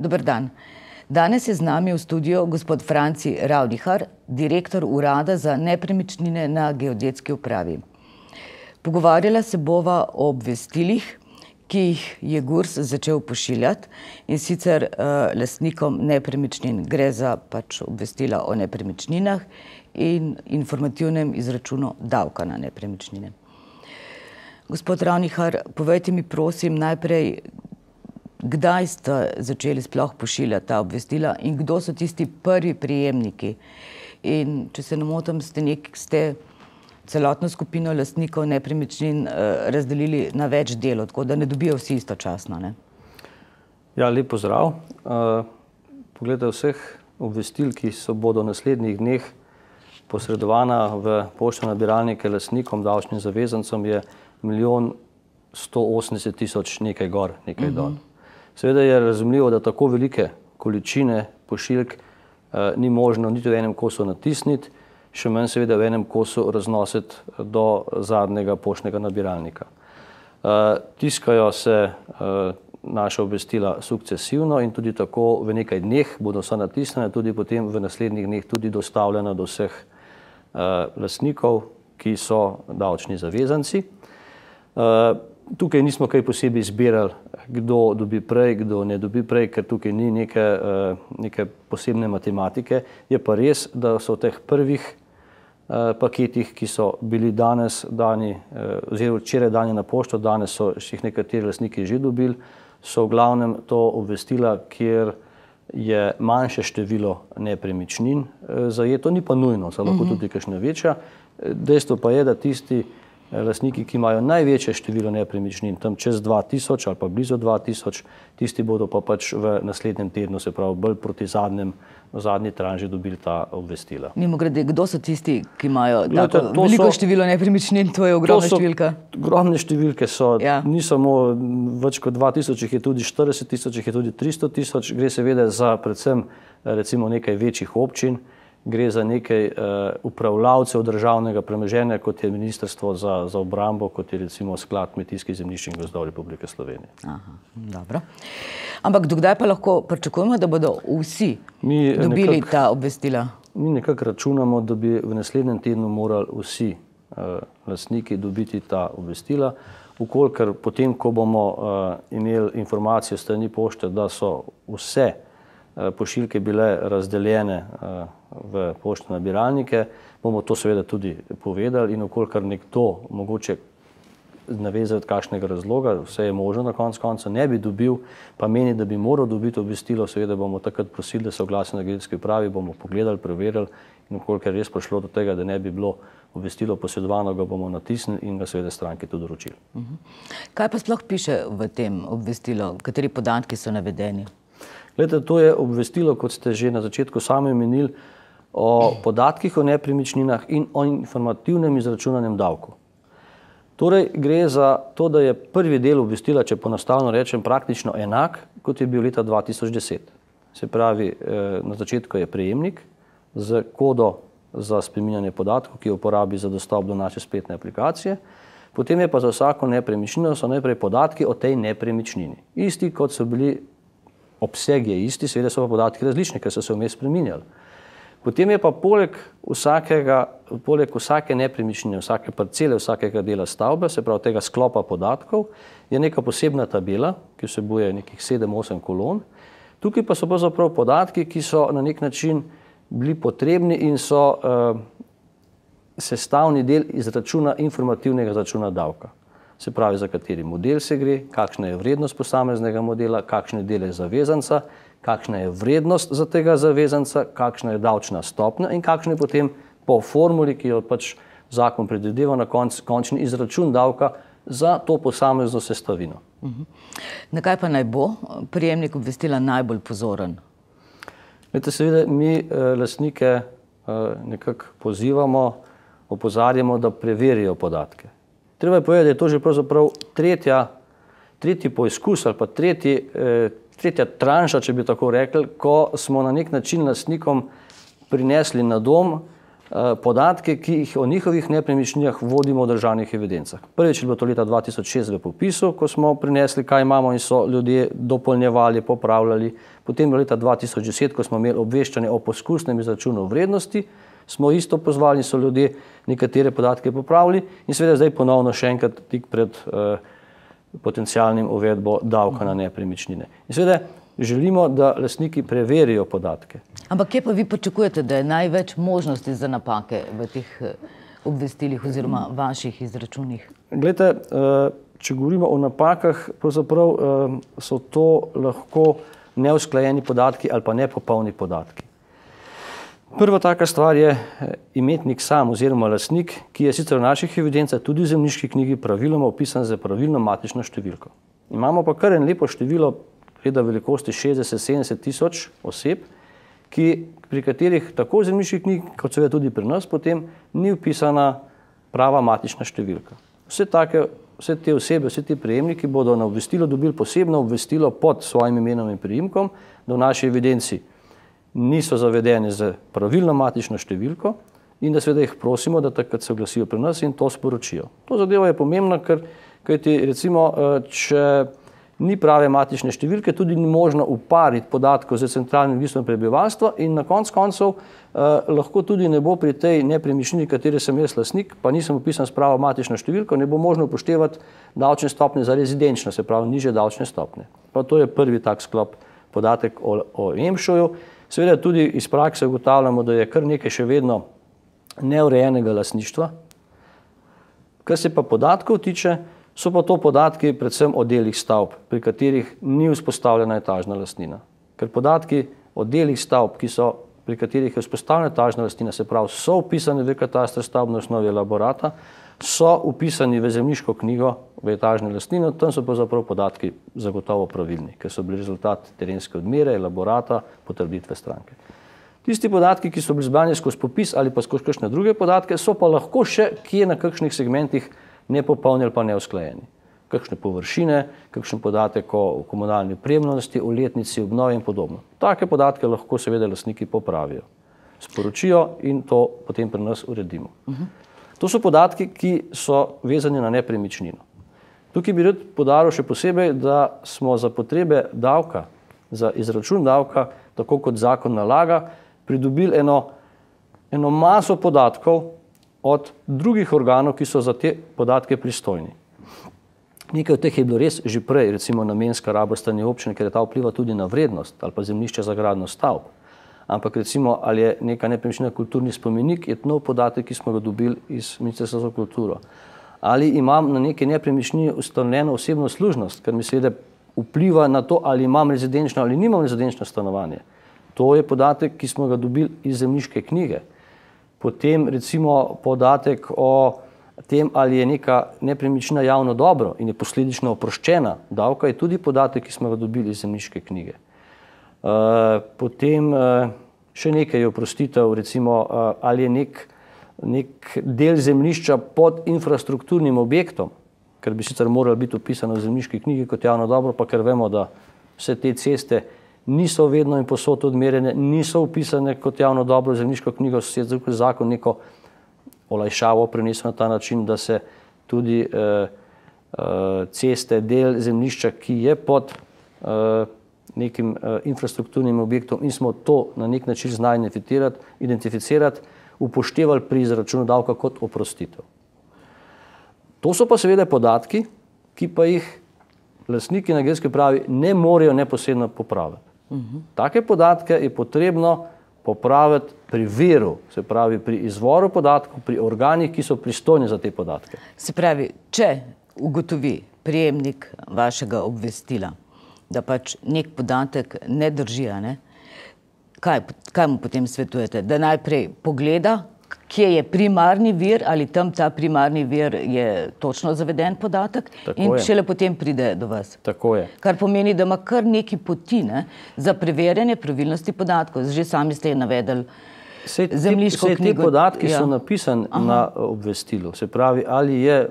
Dober dan. Danes je z nami v studiu gospod Franci Ravnihar, direktor Urada za nepremičnine na Geodetski upravi. Pogovarjala se bova o obvestilih, ki jih je GURS začel pošiljati, in sicer lastnikom nepremičnin. Gre za obvestila o nepremičninah in informativnem izračunu davka na nepremičnine. Gospod Ravnihar, povejte mi prosim najprej, kdaj ste začeli sploh pošiljati ta obvestila in kdo so tisti prvi prejemniki? In če se ne motim, ste celotno skupino lastnikov nepremičnin razdelili na več delov, tako da ne dobijo vsi istočasno, ne? Ja, lep pozdrav. Poglejte, vseh obvestil, ki bodo v naslednjih dneh posredovana v poštne nabiralnike lastnikom, davčnim zavezancem, je 1.180.000 nekaj gor, nekaj dol. Seveda je razumljivo, da tako velike količine pošiljk ni možno niti v enem kosu natisniti, še manj seveda v enem kosu raznositi do zadnjega poštnega nabiralnika. Tiskajo se naša obvestila sukcesivno in tudi tako v nekaj dneh bodo vsa natisnjena, tudi potem v naslednjih dneh tudi dostavljena do vseh lastnikov, ki so davčni zavezanci. Tukaj nismo kaj posebej izbirali, kdo dobi prej, kdo ne dobi prej, ker tukaj ni neke posebne matematike. Je pa res, da so v teh prvih paketih, ki so bili danes dani, oziroma včeraj dani na pošto, danes so jih nekateri lastniki že dobili, so v glavnem to obvestila, kjer je manjše število nepremičnin zajeto, ni pa nujno, so lahko tudi kakšna večja. Dejstvo pa je, da tisti lastniki, ki imajo največje število nepremičnin, tam čez 2000 ali pa blizu 2000, tisti bodo pa v naslednjem tednu, se pravi bolj proti zadnji tranži dobili ta obvestila. Mimogrede, kdo so tisti, ki imajo veliko število nepremičnin? To je ogromna številka. Ogromne številke so, ni samo več kot 2000, jih je tudi 40 000, jih je tudi 300 000, gre seveda za predvsem recimo nekaj večjih občin, gre za nekaj upravljavcev državnega premoženja, kot je Ministrstvo za obrambo, kot je recimo Sklad kmetijskih zemljišč in gozdov Republike Slovenije. Aha, dobro. Ampak dokdaj pa lahko pričakujemo, da bodo vsi dobili ta obvestila? Mi nekako računamo, da bi v naslednjem tednu morali vsi lastniki dobiti ta obvestila, vkolikor potem, ko bomo imeli informacijo s strani pošte, da so vse pošiljke bile razdeljene v poštne nabiralnike, bomo to seveda tudi povedali, in vkolikor nekdo mogoče navezati kakšnega razloga, vse je možno na koncu konca, ne bi dobil, pa meni, da bi moral dobiti obvestilo, seveda bomo takrat prosili, da se oglasi na Geodetski upravi, bomo pogledali, preverili, in vkolikor je res prišlo do tega, da ne bi bilo obvestilo posredovano, ga bomo natisnili in ga seveda stranki tudi doročili. Kaj pa sploh piše v tem obvestilu? Kateri podatki so navedeni? Glejte, to je obvestilo, kot ste že na začetku sami omenili, o podatkih o nepremičninah in o informativnem izračunanem davku. Torej, gre za to, da je prvi del obvestila, če poenostavljeno rečem, praktično enak, kot je bil leta 2010. Se pravi, na začetku je prejemnik z kodo za spreminjanje podatkov, ki jo uporabi za dostop do naše spletne aplikacije. Potem je pa za vsako nepremičnino so najprej podatki o tej nepremičnini. Isti, kot so bili, obseg je isti, seveda so pa podatki različni, ker so se vmes spreminjali. Potem je pa poleg vsake nepremičnine, vsake parcele, vsakega dela stavbe, se pravi tega sklopa podatkov, je neka posebna tabela, ki vsebuje nekih 7-8 kolon. Tukaj pa so pravzaprav podatki, ki so na nek način bili potrebni in so sestavni del izračuna informativnega izračuna davka. Se pravi, za kateri model se gre, kakšna je vrednost posameznega modela, kakšne dele zavezanca, kakšna je vrednost za tega zavezanca, kakšna je davčna stopnja in kakšna je potem po formuli, ki jo pač zakon predvideva na končni izračun davka za to posamezno sestavino. Na kaj pa naj bo prejemnik obvestila najbolj pozoren? Seveda mi lastnike nekako pozivamo, opozarjamo, da preverijo podatke. Treba je povedati, da je to že pravzaprav tretji poizkus ali pa tretja tranša, če bi tako rekli, ko smo na nek način lastnikom prinesli na dom podatke, ki jih o njihovih nepremičninah vodimo v državnih evidencah. Prvič je bilo to leta 2006 v popisu, ko smo prinesli, kaj imamo in so ljudje dopolnjevali, popravljali. Potem je leta 2010, ko smo imeli obveščanje o poskusnem izračunu vrednosti, smo isto pozvali in so ljudje nekatere podatke popravili in seveda zdaj ponovno še enkrat tik pred potencialnim uvedbo davka na nepremičnine. In seveda želimo, da lastniki preverijo podatke. Ampak kje pa vi pričakujete, da je največ možnosti za napake v teh obvestilih oziroma vaših izračunih? Glejte, če govorimo o napakah, pravzaprav so to lahko neusklajeni podatki ali pa nepopolni podatki. Prva taka stvar je imetnik sam oziroma lastnik, ki je sicer v naših evidencah tudi v zemljiški knjigi praviloma opisan za pravilno matično številko. Imamo pa kar en lepo število reda velikosti 60-70 tisoč oseb, pri katerih tako v zemljiški knjigi, kot seveda tudi pri nas, potem ni vpisana prava matična številka. Vse te osebe, vse ti prejemniki bodo na obvestilo dobili posebno obvestilo pod svojim imenom in priimkom, da v naši evidenci niso zavedeni z pravilno matično številko in da seveda jih prosimo, da takrat se oglasijo pri nas in to sporočijo. To zadeva je pomembna, kajti recimo, če ni prave matične številke, tudi ni možno upariti podatkov z centralnim registrom prebivalstva in na koncu koncev lahko tudi ne bo pri tej nepremičnini, katere sem jaz lastnik, pa nisem upisan s pravo matično številko, ne bo možno upoštevati davčne stopnje za rezidenčno, se pravi nižje davčne stopnje. Pa to je prvi tak sklop podatek o EMŠO-ju. Seveda tudi iz prakse ugotavljamo, da je kar nekaj še vedno neurejenega lastništva. Kar se pa podatkov tiče, so pa to podatki predvsem o delih stavb, pri katerih ni vzpostavljena etažna lastnina. Ker podatki o delih stavb, pri katerih je vzpostavljena etažna lastnina, se pravi, so vpisani v kataster stavb na osnovi elaborata, so vpisani v zemljiško knjigo v etažne lastnine, tam so pravzaprav podatki zagotovo pravilni, ker so bili rezultat terenske odmere, elaborata, potrditve stranke. Tisti podatki, ki so bili zbrani skozi popis ali pa skozi kakšne druge podatke, so pa lahko še kje na kakšnih segmentih nepopolni ali pa neusklajeni. Kakšne površine, kakšen podatek o komunalni opremljenosti, o letnici, obnovi in podobno. Take podatke lahko seveda lastniki popravijo, sporočijo in to potem pri nas uredimo. To so podatki, ki so vezani na nepremičnino. Tukaj bi rad poudaril še posebej, da smo za potrebe davka, za izračun davka, tako kot zakon nalaga, pridobili eno maso podatkov od drugih organov, ki so za te podatke pristojni. Nekaj od teh je bilo res že prej, recimo namenska raba s strani občine, ker je ta vpliva tudi na vrednost ali pa zemljišče za gradnjo stavb. Ampak recimo, ali je neka nepremičnina kulturni spomenik, je nov podatek, ki smo ga dobili iz Ministrstva za kulturo. Ali imam na neki nepremičnini ustanovljeno osebno služnost, ker mi seveda vpliva na to, ali imam rezidenčno ali nimam rezidenčno stanovanje. To je podatek, ki smo ga dobili iz zemljiške knjige. Potem recimo podatek o tem, ali je neka nepremičnina javno dobro in je posledično oproščena davka, je tudi podatek, ki smo ga dobili iz zemljiške knjige. Potem še nekaj je oprostitev, recimo ali je nek del zemljišča pod infrastrukturnim objektom, ker bi sicer moralo biti upisano v zemljiški knjigi kot javno dobro, pa ker vemo, da vse te ceste niso vedno in posod odmerjene, niso upisane kot javno dobro v zemljiško knjigo, se je zakon neko olajšavo prinesel na ta način, da se tudi ceste, del zemljišča, ki je pod nekim infrastrukturnim objektom in smo to na nek način znali identificirati, upoštevali pri izračunu davka kot oprostitev. To so pa seveda podatki, ki pa jih lastniki na geodetski upravi ne morejo neposredno popraviti. Take podatke je potrebno popraviti pri viru, se pravi pri izvoru podatkov, pri organih, ki so pristojni za te podatke. Se pravi, če ugotovi prejemnik vašega obvestila, da pač nek podatek ne drži, kaj mu potem svetujete? Da najprej pogleda, kje je primarni vir, ali tam ta primarni vir je točno zaveden podatek in šele potem pride do vas. Tako je. Kar pomeni, da ima kar neki poti za preverjanje pravilnosti podatkov. Že sami ste navedli zemljiško knjigo. Vse te podatki so napisani na obvestilu. Se pravi, ali je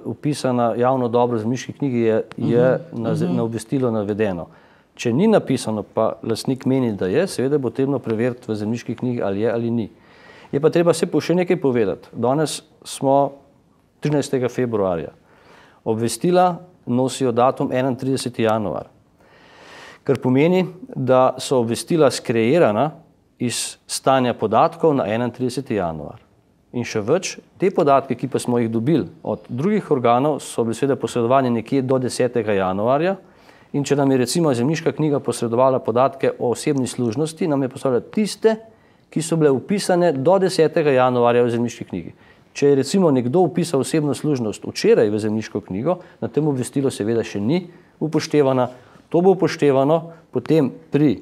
upisana javno dobro v zemljiški knjigi, je na obvestilu navedeno. Če ni napisano, pa lastnik meni, da je, seveda bo potrebno preveriti v zemljiški knjigi, ali je ali ni. Je pa treba se še nekaj povedati. Danes smo 13. februarja. Obvestila nosijo datum 31. januar, kar pomeni, da so obvestila skreirana iz stanja podatkov na 31. januar. In še več, te podatke, ki pa smo jih dobili od drugih organov, so bili seveda posredovani nekje do 10. januarja. In če nam je recimo zemljiška knjiga posredovala podatke o osebni služnosti, nam je poslala tiste, ki so bile upisane do 10. januarja v zemljiški knjigi. Če je recimo nekdo upisal osebno služnost včeraj v zemljiško knjigo, na tem obvestilo seveda še ni upoštevana. To bo upoštevano potem pri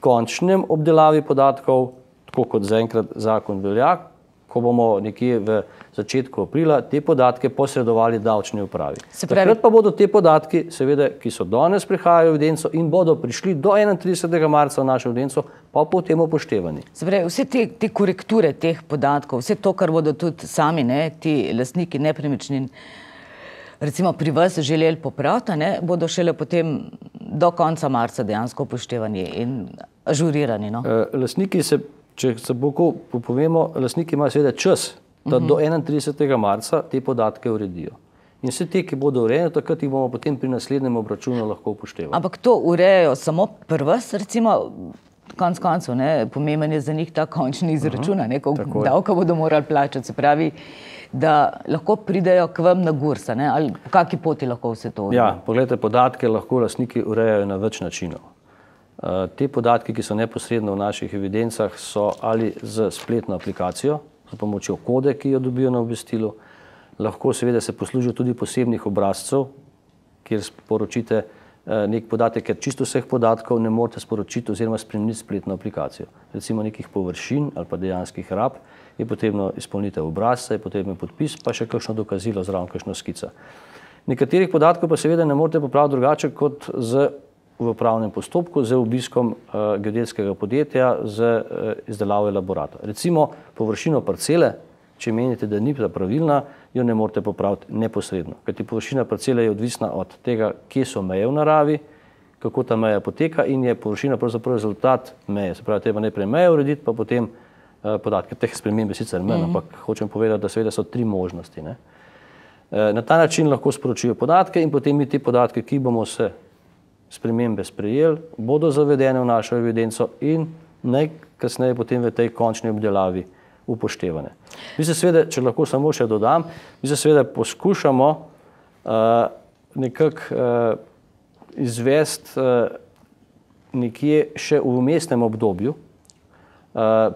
končnem obdelavi podatkov, tako kot zaenkrat zakon velja, ko bomo nekje v začetku aprila te podatke posredovali davčni upravi. Takrat pa bodo te podatki, seveda, ki so danes prihajajo v evidenco in bodo prišli do 31. marca v našo evidenco, pa potem upoštevani. Se pravi, vse te korekture teh podatkov, vse to, kar bodo tudi sami, ti lastniki nepremičnin, recimo pri vas želeli popraviti, bodo šele potem do konca marca dejansko upoštevani in ažurirani. Lastniki če se povemo, lastniki imajo seveda čas, da do 31. marca te podatke uredijo. In vse te, ki bodo urejene, takrat jih bomo potem pri naslednjem obračunu lahko upoštevali. Ampak to urejajo samo pri vas, recimo, konec koncev, pomemben je za njih ta končni izračun, koliko davka bodo morali plačati, se pravi, da lahko pridejo k vam na GURS, ali po kakšni poti lahko vse to urejajo? Ja, poglejte, podatke lahko lastniki urejajo na več načinov. Te podatki, ki so neposredno v naših evidencah, so ali z spletno aplikacijo, s pomočjo kode, ki jo dobijo na obvestilu, lahko seveda se poslužijo tudi posebnih obrazcev, kjer sporočite nek podatek, ker čisto vseh podatkov ne morete sporočiti oziroma spremeniti spletno aplikacijo. Recimo nekih površin ali pa dejanskih rab je potrebno izpolnitev obrazca, je potrebno podpis, pa še kakšno dokazilo zraven, kakšno skica. Nekaterih podatkov pa seveda ne morete popraviti drugače kot v upravnem postopku z obiskom geodetskega podjetja z izdelavo elaborata. Recimo površino parcele, če menite, da ni pravilna, jo ne morete popraviti neposredno. Kajti površina parcele je odvisna od tega, kje so meje v naravi, kako ta meja poteka in je površina pravzaprav rezultat meje. Se pravi, treba najprej meje urediti, pa potem podatke. Teh spremembe sicer manj, ampak hočem povedati, da seveda so 3 možnosti. Na ta način lahko sporočijo podatke in potem mi te podatke, ki bomo se spremembe sprejeli, bodo zavedene v našo evidenco in najkasneje potem v tej končni obdelavi upoštevane. Mi se seveda, če lahko samo še dodam, mi se seveda poskušamo nekako izvesti nekje še v vmesnem obdobju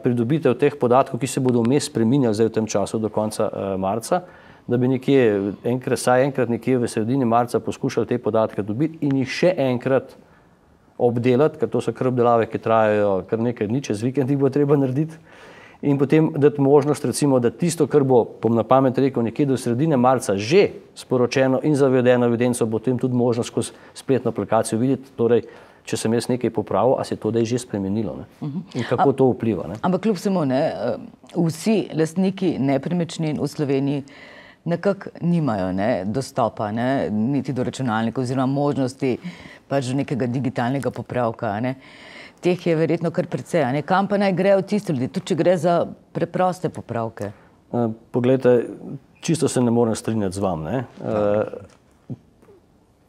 pridobitev teh podatkov, ki se bodo vmes spreminjali zdaj v tem času do konca marca, da bi vsaj enkrat nekje v sredini marca poskušali te podatke dobiti in jih še enkrat obdelati, ker to so kar obdelave, ki trajajo kar nekaj dni, čez vikend jih bo treba narediti, in potem dati možnost, recimo, da tisto, kar bo, bom na pamet rekel, nekje do sredine marca že sporočeno in zavedeno evidenco, bo potem tudi možnost skozi spletno aplikacijo videti, torej, če sem jaz nekaj popravil, a se to da je že spremenilo in kako to vpliva. Ampak kljub vsemu, vsi lastniki nepremičnin v Sloveniji nekako nimajo dostopa niti do računalnika oziroma možnosti pač do nekega digitalnega popravka. Teh je verjetno kar precej. Kam pa naj grejo tisti ljudi, tudi če gre za preproste popravke? Poglejte, čisto se ne morem strinjati z vami.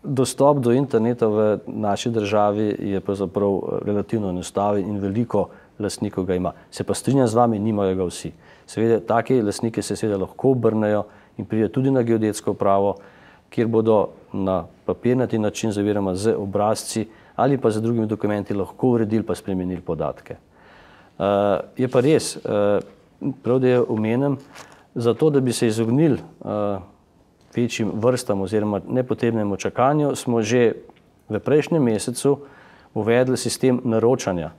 Dostop do interneta v naši državi je pravzaprav relativno enostaven in veliko lastnikov ga ima. Se pa strinjam z vami, nimajo ga vsi. Seveda, taki lastniki se seveda lahko obrnejo in pride tudi na geodetsko upravo, kjer bodo na papirnati način oziroma z obrazci ali pa z drugimi dokumenti lahko uredili pa spremenili podatke. Je pa res, prav da je omenim, zato da bi se izognili večjim vrstam oziroma nepotrebnemu čakanju, smo že v prejšnjem mesecu uvedli sistem naročanja,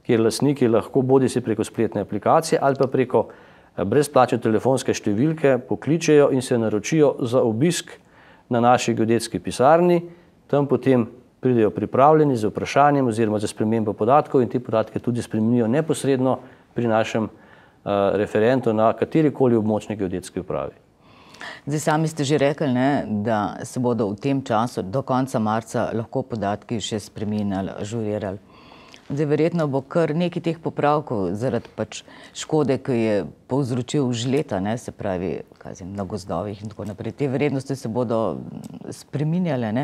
kjer lastniki lahko bodisi preko spletne aplikacije ali pa preko brezplačne telefonske številke pokličejo in se naročijo za obisk na naši geodetski pisarni, tam potem pridejo pripravljeni z vprašanjem oziroma za spremembo podatkov in te podatke tudi spremenijo neposredno pri našem referentu na katerikoli območni geodetski upravi. Zdaj sami ste že rekli, da se bodo v tem času do konca marca lahko podatki še spreminjali, ažurirali. Zdaj, verjetno bo kar nekaj teh popravkov zaradi pač škode, ki je povzročil žleta, ne, se pravi, na gozdovih in tako naprej. Te vrednosti se bodo spreminjale, ne.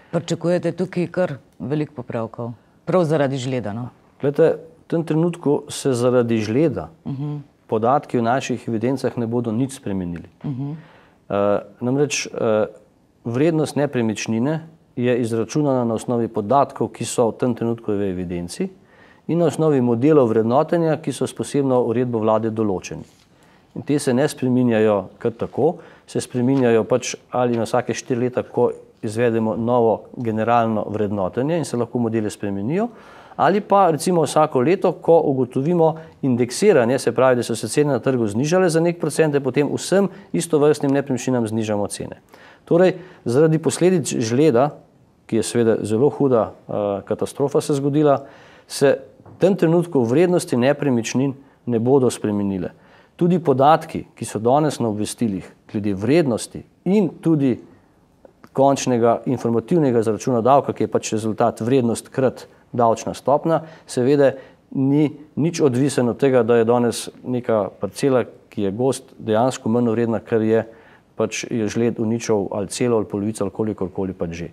Pričakujete tukaj kar veliko popravkov, prav zaradi žleda, no? Glejte, v tem trenutku se zaradi žleda podatki v naših evidencah ne bodo nič spremenili. Namreč vrednost nepremičnine je izračunana na osnovi podatkov, ki so v tem trenutku v evidenci in na osnovi modelov vrednotenja, ki so s posebno uredbo vlade določeni. In te se ne spreminjajo kar tako, se spreminjajo pač ali na vsake 4 leta, ko izvedemo novo generalno vrednotenje in se lahko modeli spremenijo, ali pa recimo vsako leto, ko ugotovimo indeksiranje, se pravi, da so se cene na trgu znižale za nek procent, potem vsem istovrstnim nepremičninam znižamo cene. Torej, zaradi posledic žleda, ki je seveda zelo huda katastrofa se zgodila, se v tem trenutku vrednosti nepremičnin ne bodo spremenile. Tudi podatki, ki so danes na obvestilih glede vrednosti in tudi končnega informativnega izračuna davka, ki je pač rezultat vrednost krat davčna stopnja, seveda ni nič odvisen od tega, da je danes neka parcela, ki je gozd, dejansko manj vredna, ker je pač žled uničil ali celo ali polovico ali kolikorkoli pač že.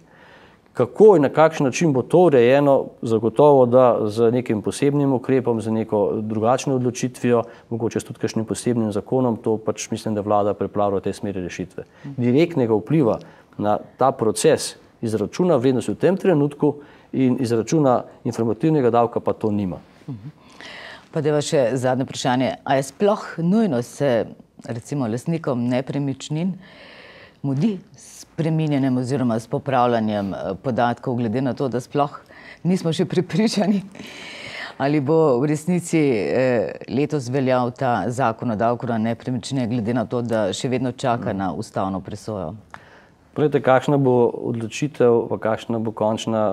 Kako in na kakšen način bo to urejeno, zagotovo, da z nekim posebnim ukrepom, z neko drugačno odločitvijo, mogoče tudi kakšnim posebnim zakonom, to pač mislim, da vlada pripravlja v tej smeri rešitve. Direktnega vpliva na ta proces izračuna vrednosti v tem trenutku in izračuna informativnega davka pa to nima. Pa deva še zadnje vprašanje. A je sploh nujno se recimo lastnikom nepremičnin mudi spreminjanjem oziroma s popravljanjem podatkov, glede na to, da sploh nismo še prepričani, ali bo v resnici letos veljal ta zakon o davku na nepremičnine, glede na to, da še vedno čaka na ustavno presojo? Poglejte, kakšna bo odločitev, pa kakšna bo končna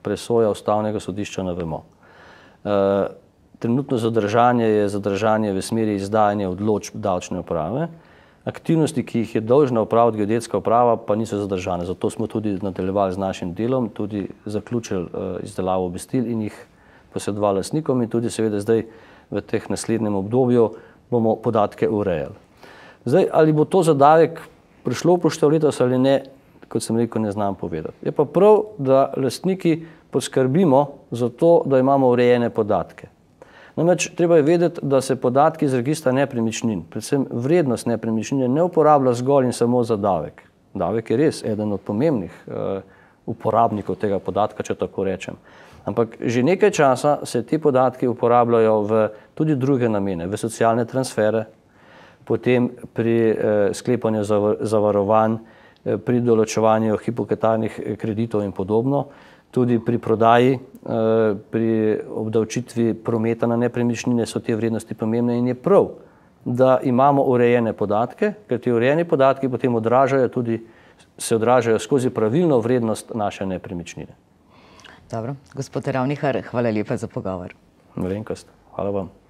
presoja ustavnega sodišča, ne vemo. Trenutno zadržanje je zadržanje v smeri izdajanja odločb davčne uprave. Aktivnosti, ki jih je dolžna opraviti geodetska uprava, pa niso zadržane. Zato smo tudi nadaljevali z našim delom, tudi zaključili izdelavo obvestil in jih posredovali lastnikom in tudi seveda zdaj v teh naslednjem obdobju bomo podatke urejali. Zdaj, ali bo to za davek prišlo upoštev letos ali ne, kot sem rekel, ne znam povedati. Je pa prav, da lastniki poskrbimo za to, da imamo urejene podatke. Namreč treba je vedeti, da se podatki iz registra nepremičnin, predvsem vrednost nepremičnine, ne uporablja zgolj in samo za davek. Davek je res eden od pomembnih uporabnikov tega podatka, če tako rečem. Ampak že nekaj časa se ti podatki uporabljajo v tudi druge namene, v socialne transfere, potem pri sklepanju zavarovanj, pri določevanju hipotekarnih kreditov in podobno, tudi pri prodaji, pri obdavčitvi prometa na nepremičnine so te vrednosti pomembne in je prav, da imamo urejene podatke, ker ti urejeni podatki potem se odražajo skozi pravilno vrednost naše nepremičnine. Dobro, gospod Ravnihar, hvala lepa za pogovor. Malenkost, hvala vam.